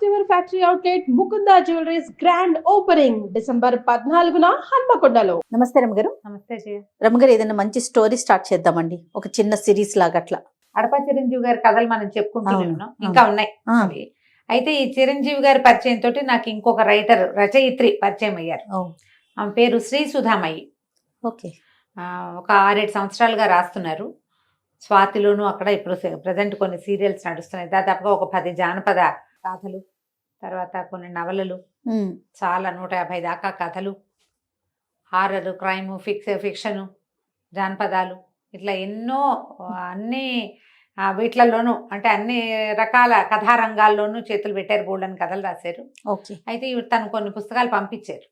ever factory outlet Mukunda Jewelries grand opening December 14న హన్మకొండలో. నమస్తే రమగారు. నమస్తే జయ. రమగారు, ఏదైనా మంచి స్టోరీ స్టార్ట్ చేద్దామండి, ఒక చిన్న సిరీస్ లాగా అట్లా. అడప చిరంజీవి గారి కథలు మనం చెప్పుకుంటున్నాం, అవును. ఇంకా ఉన్నాయి అవి. అయితే ఈ చిరంజీవి గారి పరిచయం తోటి నాకు ఇంకొక రైటర్ రచయిత్రి పరిచయం అయ్యారు. ఆమె పేరు శ్రీ సుధామయ్యి. ఓకే. ఒక 6-7 సంవత్సరాలుగా రాస్తున్నారు. స్వాతిలోను అక్కడ ఇప్పుడు ప్రజెంట్ కొన్ని సీరియల్స్ నడుస్తున్నాయి. దాదాపుగా ఒక 10 జానపద కథలు, తర్వాత కొన్ని నవలలు, చాలా 150 దాకా కథలు, హారర్, క్రైమ్, ఫిక్షను, జానపదాలు, ఇట్లా ఎన్నో అన్ని వీటిలలోనూ అంటే అన్ని రకాల కథారంగాల్లోనూ చేతులు పెట్టారు. బోల్డని కథలు రాశారు. ఓకే. అయితే తను కొన్ని పుస్తకాలు పంపించారు.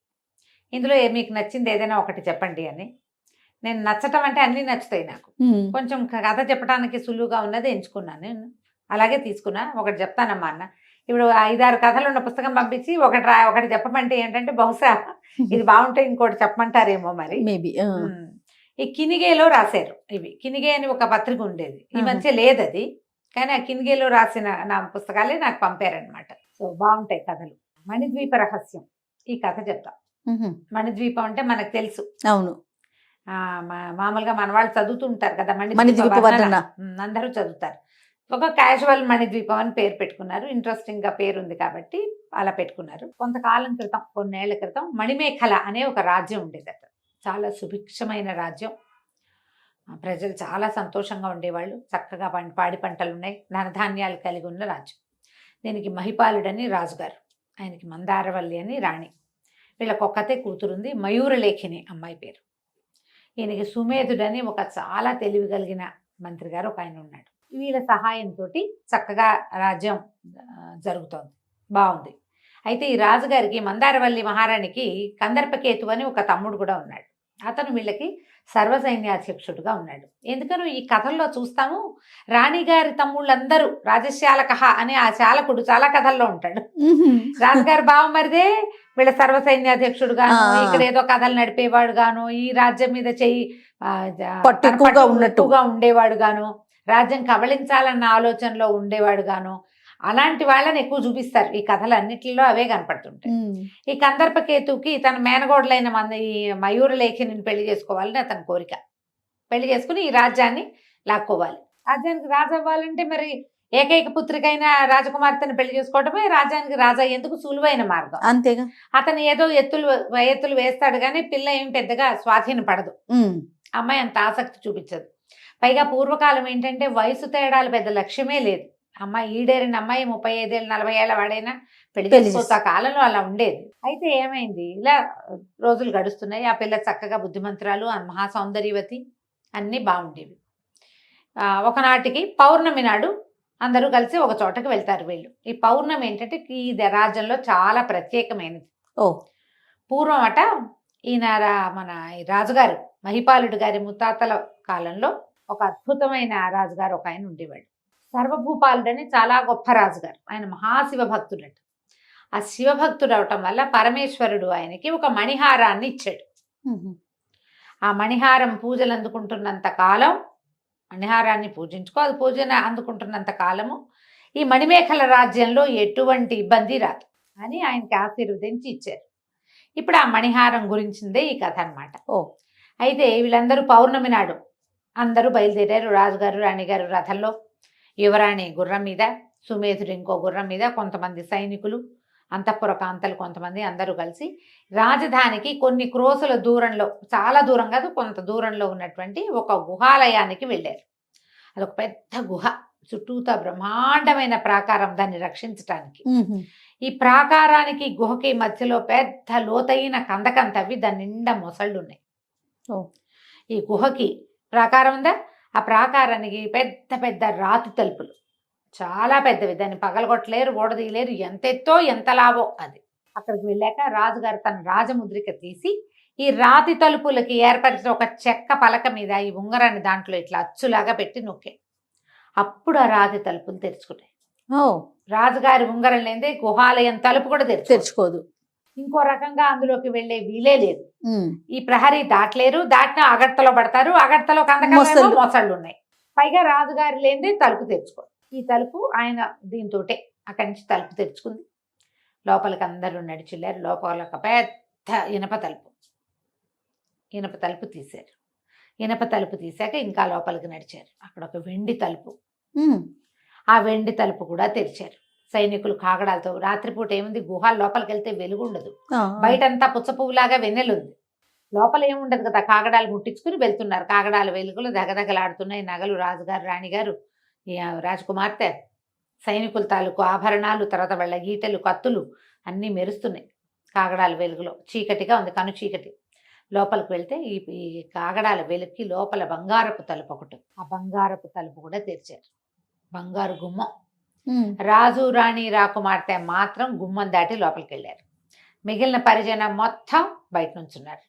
ఇందులో మీకు నచ్చింది ఏదైనా ఒకటి చెప్పండి అని. నేను నచ్చటం అంటే అన్నీ నచ్చుతాయి నాకు. కొంచెం కథ చెప్పడానికి సులువుగా ఉన్నది ఎంచుకున్నాను. నేను అలాగే తీసుకున్నా. ఒకటి చెప్తానమ్మా అన్న. ఇప్పుడు 5-6 కథలు ఉన్న పుస్తకం పంపించి ఒకటి చెప్పమంటే ఏంటంటే బహుశా ఇది బాగుంటే ఇంకోటి చెప్పమంటారేమో మరి. మేబీ. ఈ కినిగేలో రాశారు. ఇవి కినిగే అని ఒక పత్రిక ఉండేది, ఈ మధ్య లేదు అది. కానీ ఆ కినిగేలో రాసిన నా పుస్తకాలే నాకు పంపారనమాట. సో బాగుంటాయి కథలు. మణిద్వీప రహస్యం ఈ కథ చెప్తా. మణిద్వీపం అంటే మనకు తెలుసు. అవును. మామూలుగా మన వాళ్ళు చదువుతూ ఉంటారు కదా, మణిద్వీప వర్ణన అందరూ చదువుతారు. ఒక క్యాజువల్ మణిద్వీపం అని పేరు పెట్టుకున్నారు. ఇంట్రెస్టింగ్ గా పేరు ఉంది కాబట్టి అలా పెట్టుకున్నారు. కొంతకాలం క్రితం, కొన్నేళ్ల క్రితం మణిమేఖల అనే ఒక రాజ్యం ఉండేదట. చాలా సుభిక్షమైన రాజ్యం. ప్రజలు చాలా సంతోషంగా ఉండేవాళ్ళు. చక్కగా పాడి పంటలు ఉన్నాయి, ధనధాన్యాలు కలిగి ఉన్న రాజ్యం. దీనికి మహిపాలుడని రాజుగారు, ఆయనకి మందారవల్లి అని రాణి. వీళ్ళకి ఒక్కతే కూతురుంది, మయూరలేఖిని అమ్మాయి పేరు. ఈయనకి సుమేధుడని ఒక చాలా తెలివి కలిగిన మంత్రి గారు ఒక ఆయన ఉన్నాడు. వీళ్ళ సహాయంతో చక్కగా రాజ్యం జరుగుతోంది, బాగుంది. అయితే ఈ రాజుగారికి, మందారవల్లి మహారాణికి కందర్పకేతు అని ఒక తమ్ముడు కూడా ఉన్నాడు. అతను వీళ్ళకి సర్వసైన్యాధ్యక్షుడుగా ఉన్నాడు. ఎందుకనో ఈ కథల్లో చూస్తాము, రాణిగారి తమ్ముళ్ళందరూ రాజశాలకహ అనే ఆ చాలకుడు చాలా కథల్లో ఉంటాడు. రాజుగారి బావమరిదే వీళ్ళ సర్వసైన్యాధ్యక్షుడుగాను, ఇక్కడ ఏదో కథలు నడిపేవాడు గాను, ఈ రాజ్యం మీద పట్టుగా ఉండేవాడు గాను, రాజ్యం కబళించాలన్న ఆలోచనలో ఉండేవాడు గాను, అలాంటి వాళ్ళని ఎక్కువ చూపిస్తారు ఈ కథలన్నిటిలో. అవే కనపడుతుంటాయి. ఈ కందర్పకేతుకి తన మేనగోడలైన ఈ మయూరలేఖిని పెళ్లి చేసుకోవాలని అతని కోరిక. పెళ్లి చేసుకుని ఈ రాజ్యాన్ని లాక్కోవాలి. రాజ్యానికి రాజు అవ్వాలంటే మరి ఏకైక పుత్రికైన రాజకుమార్తెను పెళ్లి చేసుకోవడమే రాజ్యానికి రాజు అయ్యేందుకు సులువైన మార్గం. అంతేగా. అతను ఏదో ఎత్తులు వేస్తాడు కానీ పిల్ల ఏం పెద్దగా స్వాధీన పడదు. అమ్మాయి అంత ఆసక్తి చూపించదు. పైగా పూర్వకాలం ఏంటంటే వయసు తేడాలు పెద్ద లక్ష్యమే లేదు. అమ్మాయి ఈడేరిన అమ్మాయి 35 ఏళ్ళు 40 ఏళ్ళ వాడైనా పెళ్లి చేసుకోవచ్చు. ఆ కాలంలో అలా ఉండేది. అయితే ఏమైంది, ఇలా రోజులు గడుస్తున్నాయి. ఆ పిల్ల చక్కగా బుద్ధిమంతురాలు, మహాసౌందర్యవతి, అన్నీ బాగుండేవి. ఒకనాటికి పౌర్ణమి నాడు అందరూ కలిసి ఒక చోటకి వెళ్తారు వీళ్ళు. ఈ పౌర్ణమి ఏంటంటే ఈ రాజ్యంలో చాలా ప్రత్యేకమైనది. పూర్వం అట ఈయన మన రాజుగారు మహిపాలుడు గారి ముత్తాతల కాలంలో ఒక అద్భుతమైన రాజుగారు ఒక ఆయన ఉండేవాడు. సర్వభూపాలుడని చాలా గొప్ప రాజుగారు. ఆయన మహాశివ భక్తుడట. ఆ శివభక్తుడు అవటం వల్ల పరమేశ్వరుడు ఆయనకి ఒక మణిహారాన్ని ఇచ్చాడు. ఆ మణిహారం పూజలు అందుకుంటున్నంత కాలం, మణిహారాన్ని అది పూజన అందుకుంటున్నంత కాలము ఈ మణిమేఖల రాజ్యంలో ఎటువంటి ఇబ్బంది రాదు అని ఆయనకి ఆశీర్వదించి ఇచ్చారు. ఇప్పుడు ఆ మణిహారం గురించిందే ఈ కథ అనమాట. అయితే వీళ్ళందరూ పౌర్ణమి నాడు అందరూ బయలుదేరారు. రాజుగారు, రాణిగారు రథంలో, యువరాణి గుర్రం మీద, సుమేధుడు ఇంకో గుర్రం మీద, కొంతమంది సైనికులు, అంతఃపుర కాంతలు కొంతమంది, అందరూ కలిసి రాజధానికి కొన్ని క్రోసుల దూరంలో, చాలా దూరం కాదు కొంత దూరంలో ఉన్నటువంటి ఒక గుహాలయానికి వెళ్ళారు. అదొక పెద్ద గుహ, చుట్టూతా బ్రహ్మాండమైన ప్రాకారం దాన్ని రక్షించటానికి. ఈ ప్రాకారానికి గుహకి మధ్యలో పెద్ద లోతైన కందకం తవ్వి దాని నిండా మొసళ్ళు ఉన్నాయి. ఈ గుహకి ప్రాకారం ఉందా, ఆ ప్రాకారానికి పెద్ద పెద్ద రాతి తలుపులు, చాలా పెద్దవి. దాన్ని పగలగొట్టలేరు, ఓడదీయలేరు. ఎంత ఎత్తో ఎంత లావో అది. అక్కడికి వెళ్ళాక రాజుగారు తన రాజముద్రిక తీసి ఈ రాతి తలుపులకి ఏర్పరిచిన ఒక చెక్క పలక మీద ఈ ఉంగరాన్ని దాంట్లో ఇట్లా అచ్చులాగా పెట్టి నొక్కే. అప్పుడు ఆ రాతి తలుపులు తెరుచుకున్నాయి. రాజుగారి ఉంగరం లేదే గుహాలయం తలుపు కూడా తెరుచుకోదు. ఇంకో రకంగా అందులోకి వెళ్లే వీలే లేదు. ఈ ప్రహరీ దాటలేరు, దాటిన అగడ్తలో పడతారు. అగడ్తలో కందకాలు మొసళ్ళు ఉన్నాయి. పైగా రాజుగారి లేనిదే తలుపు తెరుచుకో. ఈ తలుపు ఆయన దీంతోటే అక్కడి నుంచి తలుపు తెరుచుకుంది. లోపలికి అందరూ నడిచిల్లారు. లోపల ఒక పెద్ద ఇనప తలుపు తీశారు. ఇనప తలుపు తీశాక ఇంకా లోపలికి నడిచారు. అక్కడ ఒక వెండి తలుపు, ఆ వెండి తలుపు కూడా తెరిచారు. సైనికులు కాగడాలతో, రాత్రిపూట ఏముంది, గుహాల లోపలికి వెళ్తే వెలుగు ఉండదు, బయటంతా పుచ్చపువ్వులాగా వెన్నెలుంది, లోపల ఏముండదు కదా, కాగడాలు ముట్టించుకుని వెళ్తున్నారు. కాగడాల వెలుగులు దగదగలాడుతున్నాయి. నగలు, రాజుగారు, రాణిగారు, రాజకుమార్తె, సైనికుల తాలూకు ఆభరణాలు, తర్వాత వాళ్ళ ఈటెలు, కత్తులు అన్నీ మెరుస్తున్నాయి కాగడాల వెలుగులో. చీకటిగా ఉంది, కను చీకటి. లోపలికి వెళ్తే ఈ కాగడాల వెలుగుకి లోపల బంగారపు తలుపు ఒకటి, ఆ బంగారపు తలుపు కూడా తెరిచారు. బంగారు గుమ్మం. రాజు, రాణి, రాకుమార్తె మాత్రం గుమ్మం దాటి లోపలికి వెళ్ళారు. మిగిలిన పరిజనం మొత్తం బయట నుంచున్నారు.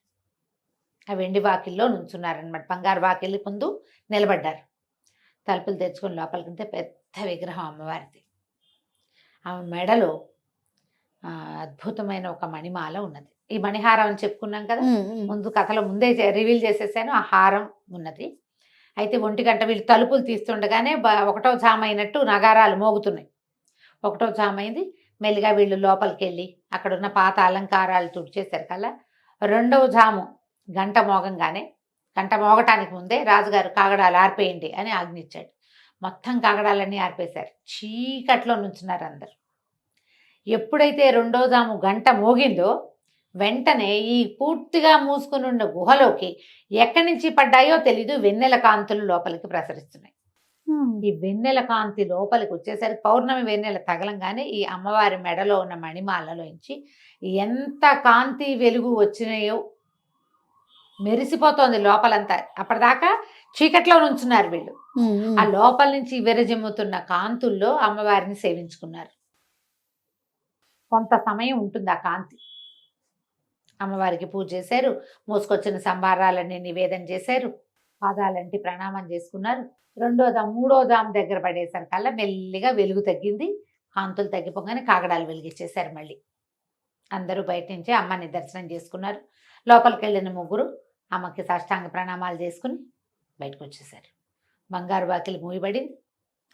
ఆ వెండి వాకిల్లో నుంచున్నారనమాట. బంగారు వాకిలి ముందు నిలబడ్డారు. తలుపులు తెచ్చుకొని లోపలికి వెళ్తే పెద్ద విగ్రహం అమ్మవారిది. ఆమె మెడలో అద్భుతమైన ఒక మణిమాల ఉన్నది. ఈ మణిహారం అని చెప్పుకున్నాం కదా, ముందు కథలో ముందే రివీల్ చేసేసాను. ఆ హారం ఉన్నది. అయితే 1 గంట వీళ్ళు తలుపులు తీస్తుండగానే 1వ జామ అయినట్టు నగారాలు మోగుతున్నాయి. 1వ జామ అయింది. మెల్లిగా వీళ్ళు లోపలికి వెళ్ళి అక్కడున్న పాత అలంకారాలు తుడిచేశారు కల్లా 2వ జాము గంట మోగంగానే, గంట మోగటానికి ముందే రాజుగారు కాగడాలు ఆర్పేయండి అని ఆజ్ఞించాడు. మొత్తం కాగడాలన్నీ ఆర్పేశారు. చీకట్లో నుంచున్నారు అందరు. ఎప్పుడైతే 2వ జాము గంట మోగిందో వెంటనే ఈ పూర్తిగా మూసుకుని ఉన్న గుహలోకి ఎక్కడి నుంచి పడ్డాయో తెలీదు, వెన్నెల కాంతులు లోపలికి ప్రసరిస్తున్నాయి. ఈ వెన్నెల కాంతి లోపలికి వచ్చేసరికి పౌర్ణమి వెన్నెల తగలంగానే ఈ అమ్మవారి మెడలో ఉన్న మణిమాలలోంచి ఎంత కాంతి వెలుగు వచ్చినాయో మెరిసిపోతోంది లోపలంతా. అప్పటిదాకా చీకట్లో నుంచున్నారు వీళ్ళు. ఆ లోపల నుంచి విరజిమ్ముతున్న కాంతుల్లో అమ్మవారిని సేవించుకున్నారు. కొంత సమయం ఉంటుంది ఆ కాంతి. అమ్మవారికి పూజ చేశారు. మోసుకొచ్చిన సంభారాలన్నీ నివేదన చేశారు. పాదాలంటి ప్రణామం చేసుకున్నారు. 2వ జాము దగ్గర పడేసరికల్లా మెల్లిగా వెలుగు తగ్గింది. కాంతులు తగ్గిపోగానే కాగడాలు వెలిగించేశారు. మళ్ళీ అందరూ బయట నుంచి అమ్మని దర్శనం చేసుకున్నారు. లోపలికి వెళ్ళిన ముగ్గురు అమ్మకి సాష్టాంగ ప్రణామాలు చేసుకుని బయటకు వచ్చేసారు. బంగారు వాకిలి మూయబడింది.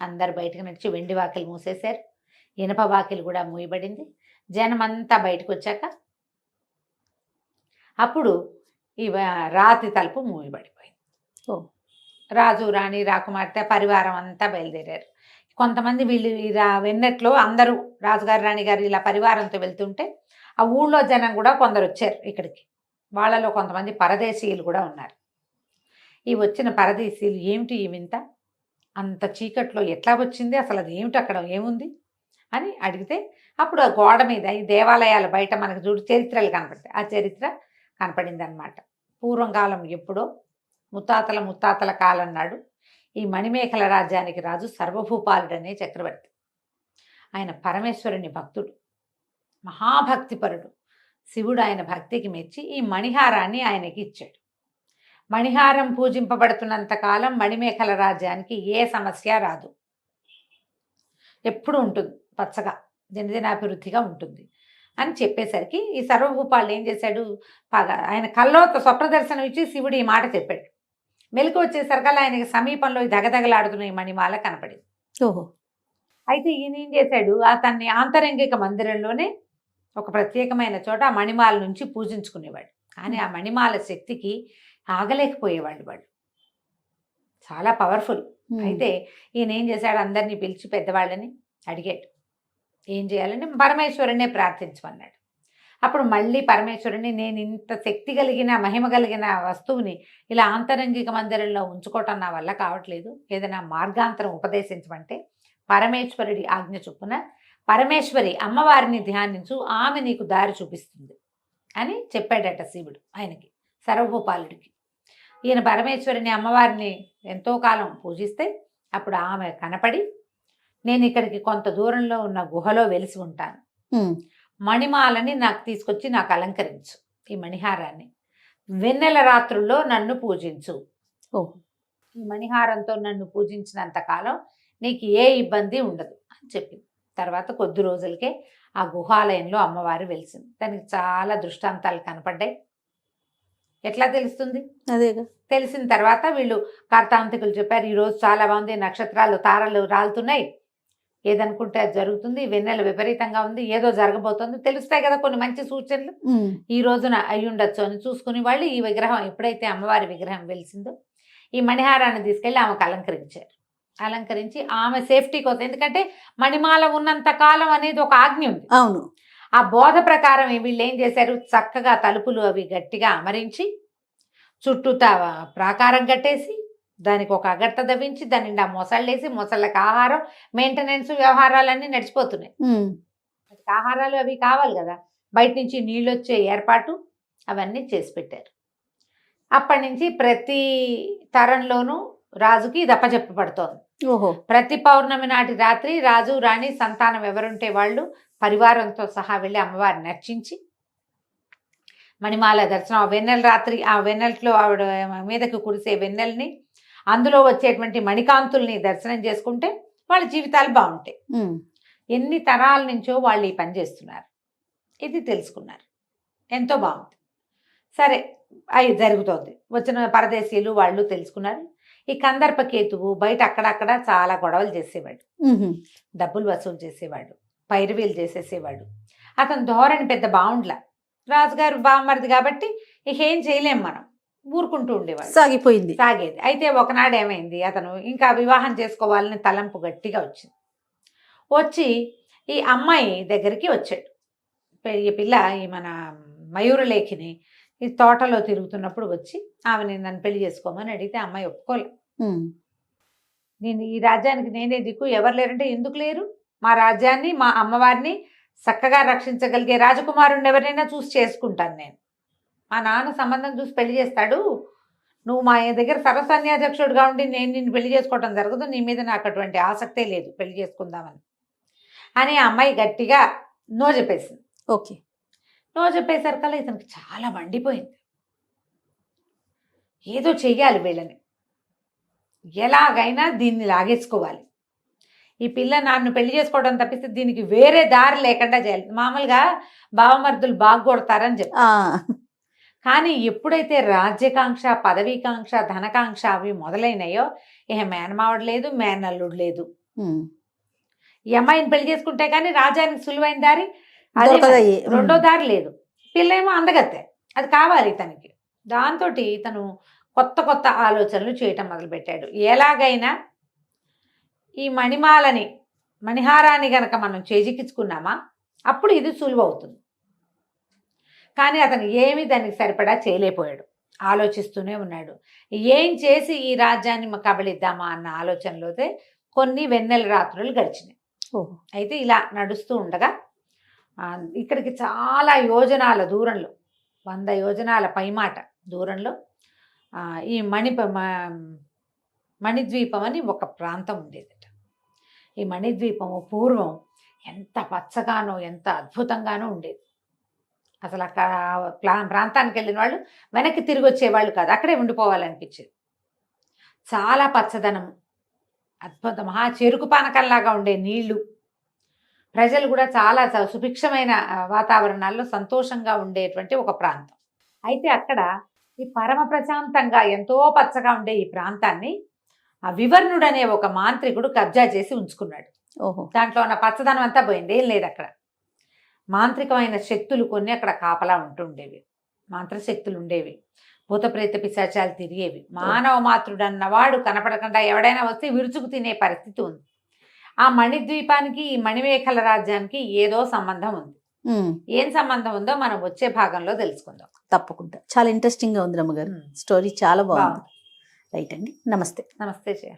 అందరు బయటకు నడిచి వెండి వాకిలి మూసేశారు. ఇనప వాకిలి కూడా మూయబడింది. జనమంతా బయటకు వచ్చాక అప్పుడు ఈ రాతి తలుపు మూయబడిపోయింది. రాజు, రాణి, రాకుమార్తె పరివారం అంతా బయలుదేరారు. కొంతమంది వీళ్ళు వెన్నెట్లో అందరూ రాజుగారు, రాణిగారు ఇలా పరివారంతో వెళ్తుంటే ఆ ఊళ్ళో జనం కూడా కొందరు వచ్చారు ఇక్కడికి. వాళ్ళలో కొంతమంది పరదేశీయులు కూడా ఉన్నారు. ఈ వచ్చిన పరదేశీయులు ఏమిటి ఈ వింత, అంత చీకట్లో ఎట్లా వచ్చింది, అసలు అది ఏమిటి, అక్కడ ఏముంది అని అడిగితే అప్పుడు ఆ గోడ మీద ఈ దేవాలయాల బయట మనకు చూడు చరిత్రలు కనపడతాయి. ఆ చరిత్ర కనపడింది అనమాట. పూర్వకాలం ఎప్పుడో ముత్తాతల కాలం నాడు ఈ మణిమేఖల రాజ్యానికి రాజు సర్వభూపాలుడనే చక్రవర్తి. ఆయన పరమేశ్వరుని భక్తుడు, మహాభక్తిపరుడు. శివుడు ఆయన భక్తికి మెచ్చి ఈ మణిహారాన్ని ఆయనకి ఇచ్చాడు. మణిహారం పూజింపబడుతున్నంత కాలం మణిమేఖల రాజ్యానికి ఏ సమస్య రాదు, ఎప్పుడు ఉంటుంది, పచ్చగా దినదినాభివృద్ధిగా ఉంటుంది అని చెప్పేసరికి ఈ సర్వభూపాలు ఏం చేశాడు, ఆయన కల్లో స్వప్న దర్శనం ఇచ్చి శివుడు ఈ మాట చెప్పాడు. మెలకు వచ్చేసరికల్లా ఆయనకి సమీపంలో దగదగలాడుతున్న ఈ మణిమాల కనపడింది. అయితే ఈయన ఏం చేశాడు, అతన్ని ఆంతరంగిక మందిరంలోనే ఒక ప్రత్యేకమైన చోట ఆ మణిమాల నుంచి పూజించుకునేవాడు. కానీ ఆ మణిమాల శక్తికి ఆగలేకపోయేవాళ్ళు వాళ్ళు, చాలా పవర్ఫుల్. అయితే ఈయన ఏం చేశాడు, అందరినీ పిలిచి పెద్దవాళ్ళని అడిగాడు ఏం చేయాలని. పరమేశ్వరునే ప్రార్థించమన్నాడు. అప్పుడు మళ్ళీ పరమేశ్వరుని, నేను ఇంత శక్తి కలిగిన మహిమ కలిగిన వస్తువుని ఇలా ఆంతరంగిక మందిరంలో ఉంచుకోవటం నా వల్ల కావట్లేదు, ఏదైనా మార్గాంతరం ఉపదేశించమంటే పరమేశ్వరుడి ఆజ్ఞ చొప్పున పరమేశ్వరి అమ్మవారిని ధ్యానించు, ఆమె నీకు దారి చూపిస్తుంది అని చెప్పాడట శివుడు ఆయనకి, సర్వభూపాలుడికి. ఈయన పరమేశ్వరిని అమ్మవారిని ఎంతో కాలం పూజిస్తే అప్పుడు ఆమె కనపడి, నేను ఇక్కడికి కొంత దూరంలో ఉన్న గుహలో వెలిసి ఉంటాను, మణిమాలని నాకు తీసుకొచ్చి నాకు అలంకరించు, ఈ మణిహారాన్ని వెన్నెల రాత్రుల్లో నన్ను పూజించు, ఈ మణిహారంతో నన్ను పూజించినంత కాలం నీకు ఏ ఇబ్బంది ఉండదు అని చెప్పింది. తర్వాత కొద్ది రోజులకే ఆ గుహాలయంలో అమ్మవారు వెలిసింది. దానికి చాలా దృష్టాంతాలు కనపడ్డాయి. ఎట్లా తెలుస్తుంది, అదేగా తెలిసిన తర్వాత వీళ్ళు కార్తాంతికులు చెప్పారు, ఈరోజు చాలా బాగుంది, నక్షత్రాలు తారలు రాలుతున్నాయి, ఏదనుకుంటే అది జరుగుతుంది, వెన్నెల విపరీతంగా ఉంది, ఏదో జరగబోతుంది, తెలుస్తాయి కదా కొన్ని మంచి సూచనలు. ఈ రోజున అయి ఉండొచ్చు అని చూసుకుని వాళ్ళు ఈ విగ్రహం ఎప్పుడైతే అమ్మవారి విగ్రహం వెలిసిందో ఈ మణిహారాన్ని తీసుకెళ్ళి ఆమెకు అలంకరించారు. అలంకరించి ఆమె సేఫ్టీ కోసం, ఎందుకంటే మణిమాల ఉన్నంత కాలం అనేది ఒక ఆజ్ఞ ఉంది. అవును. ఆ బోధ ప్రకారం వీళ్ళు ఏం చేశారు, చక్కగా తలుపులు అవి గట్టిగా అమరించి చుట్టూతా ప్రాకారం కట్టేసి దానికి ఒక అగట్ట దవ్వించి దాని నిండా మొసళ్ళేసి మొసళ్ళకి ఆహారం, మెయింటెనెన్స్, వ్యవహారాలన్నీ నడిచిపోతున్నాయి. ఆహారాలు అవి కావాలి కదా, బయట నుంచి నీళ్ళు వచ్చే ఏర్పాటు అవన్నీ చేసి పెట్టారు. అప్పటి నుంచి ప్రతి తరంలోనూ రాజుకి ఇది అప్పచెప్పబడుతోంది. ఓహో. ప్రతి పౌర్ణమి నాటి రాత్రి రాజు రాణి సంతానం ఎవరుంటే వాళ్ళు పరివారంతో సహా వెళ్ళి అమ్మవారిని అర్చించి మణిమాల దర్శనం, ఆ వెన్నెల రాత్రి ఆ వెన్నెలలో ఆవిడ మీదకి కురిసే వెన్నెల్ని, అందులో వచ్చేటువంటి మణికాంతుల్ని దర్శనం చేసుకుంటే వాళ్ళ జీవితాలు బాగుంటాయి. ఎన్ని తరాల నుంచో వాళ్ళు ఈ పని చేస్తున్నారు, ఇది తెలుసుకున్నారు, ఎంతో బాగుంది. సరే అవి జరుగుతోంది, వచ్చిన పరదేశీయులు వాళ్ళు తెలుసుకున్నారు. ఈ కందర్పకేతువు బయట అక్కడక్కడ చాలా గొడవలు చేసేవాడు, డబ్బులు వసూలు చేసేవాడు, పైరువీలు చేసేసేవాడు. అతను ధోరణి పెద్ద బాగుండ్లా, రాజుగారు బామ్మరిది కాబట్టి ఇక ఏం చేయలేం, మనం ఊరుకుంటూ ఉండేవాడు, సాగేది. అయితే ఒకనాడు ఏమైంది, అతను ఇంకా వివాహం చేసుకోవాలని తలంపు గట్టిగా వచ్చింది. వచ్చి ఈ అమ్మాయి దగ్గరికి వచ్చాడు. ఈ పిల్ల ఈ మన మయూరలేఖిని ఈ తోటలో తిరుగుతున్నప్పుడు వచ్చి ఆమెని నన్ను పెళ్లి చేసుకోమని అడిగితే అమ్మాయి ఒప్పుకోలే. నేను ఈ రాజ్యానికి నేనే దిక్కు, ఎవరు లేరంటే ఎందుకు లేరు, మా రాజ్యాన్ని మా అమ్మవారిని చక్కగా రక్షించగలిగే రాజకుమారుడిని ఎవరైనా చూసి చేసుకుంటాను నేను, మా నాన్న సంబంధం చూసి పెళ్లి చేస్తాడు, నువ్వు మా దగ్గర సర్వసన్యాధ్యక్షుడిగా ఉండి నేను నిన్ను పెళ్లి చేసుకోవడం జరగదు, నీ మీద నాకు అటువంటి ఆసక్తే లేదు పెళ్లి చేసుకుందామని అని ఆ అమ్మాయి గట్టిగా నో చెప్పేసింది. ఓకే. నో చెప్పేసరికల్లా ఇతనికి చాలా మండిపోయింది, ఏదో చెయ్యాలి వీళ్ళని, ఎలాగైనా దీన్ని లాగేసుకోవాలి, ఈ పిల్ల నన్ను పెళ్లి చేసుకోవడం తప్పిస్తే దీనికి వేరే దారి లేకుండా చేయాలి. మామూలుగా బావమర్దులు బాగా కొడతారని చెప్తారు, కానీ ఎప్పుడైతే రాజ్యకాంక్ష, పదవీకాంక్ష, ధనకాంక్ష అవి మొదలైనాయో ఇక మేనమావడు లేదు, మేనల్లుడు లేదు. ఈ అమ్మాయిని పెళ్లి చేసుకుంటే కానీ రాజ్యానికి సులువైన దారి అదే, రెండో దారి లేదు. పిల్ల ఏమో అందగత్తే, అది కావాలి ఇతనికి. దాంతో ఇతను కొత్త కొత్త ఆలోచనలు చేయటం మొదలుపెట్టాడు. ఎలాగైనా ఈ మణిహారాన్ని గనక మనం చేజిక్కించుకున్నామా అప్పుడు ఇది సులువు అవుతుంది. కానీ అతను ఏమీ దానికి సరిపడా చేయలేకపోయాడు, ఆలోచిస్తూనే ఉన్నాడు. ఏం చేసి ఈ రాజ్యాన్ని కబళిద్దామా అన్న ఆలోచనలోతే కొన్ని వెన్నెల రాత్రులు గడిచినాయి. అయితే ఇలా నడుస్తూ ఉండగా ఇక్కడికి చాలా యోజనాల దూరంలో, 100 యోజనాల పైమాట దూరంలో ఈ మణిద్వీపం అని ఒక ప్రాంతం ఉండేదట. ఈ మణిద్వీపము పూర్వం ఎంత పచ్చగానో ఎంత అద్భుతంగానో ఉండేది. అసలు అక్కడ ప్రాంతానికి వెళ్ళిన వాళ్ళు వెనక్కి తిరిగి వచ్చేవాళ్ళు కాదు, అక్కడే ఉండిపోవాలనిపించేది. చాలా పచ్చదనం, అద్భుత మహా చెరుకు పానకంలాగా ఉండే నీళ్లు, ప్రజలు కూడా చాలా సుభిక్షమైన వాతావరణాల్లో సంతోషంగా ఉండేటువంటి ఒక ప్రాంతం. అయితే అక్కడ ఈ పరమ ప్రశాంతంగా ఎంతో పచ్చగా ఉండే ఈ ప్రాంతాన్ని ఆ వివర్ణుడు అనే ఒక మాంత్రికుడు కబ్జా చేసి ఉంచుకున్నాడు. దాంట్లో ఉన్న పచ్చదనం అంతా పోయింది, ఏం లేదు అక్కడ. మాంత్రికమైన శక్తులు కొన్ని అక్కడ కాపలా ఉంటుండేవి, మంత్రశక్తులు ఉండేవి, భూతప్రేత పిశాచాలు తిరిగేవి. మానవ మాతృడు అన్నవాడు కనపడకుండా ఎవడైనా వస్తే విరుచుకు తినే పరిస్థితి ఉంది. ఆ మణిద్వీపానికి ఈ మణిమేఖల రాజ్యానికి ఏదో సంబంధం ఉంది. ఏం సంబంధం ఉందో మనం వచ్చే భాగంలో తెలుసుకుందాం. తప్పకుండా. చాలా ఇంట్రెస్టింగ్ గా ఉంది రమ్మగారు, స్టోరీ చాలా బాగుంది. రైట్ అండి, నమస్తే. నమస్తే జయ.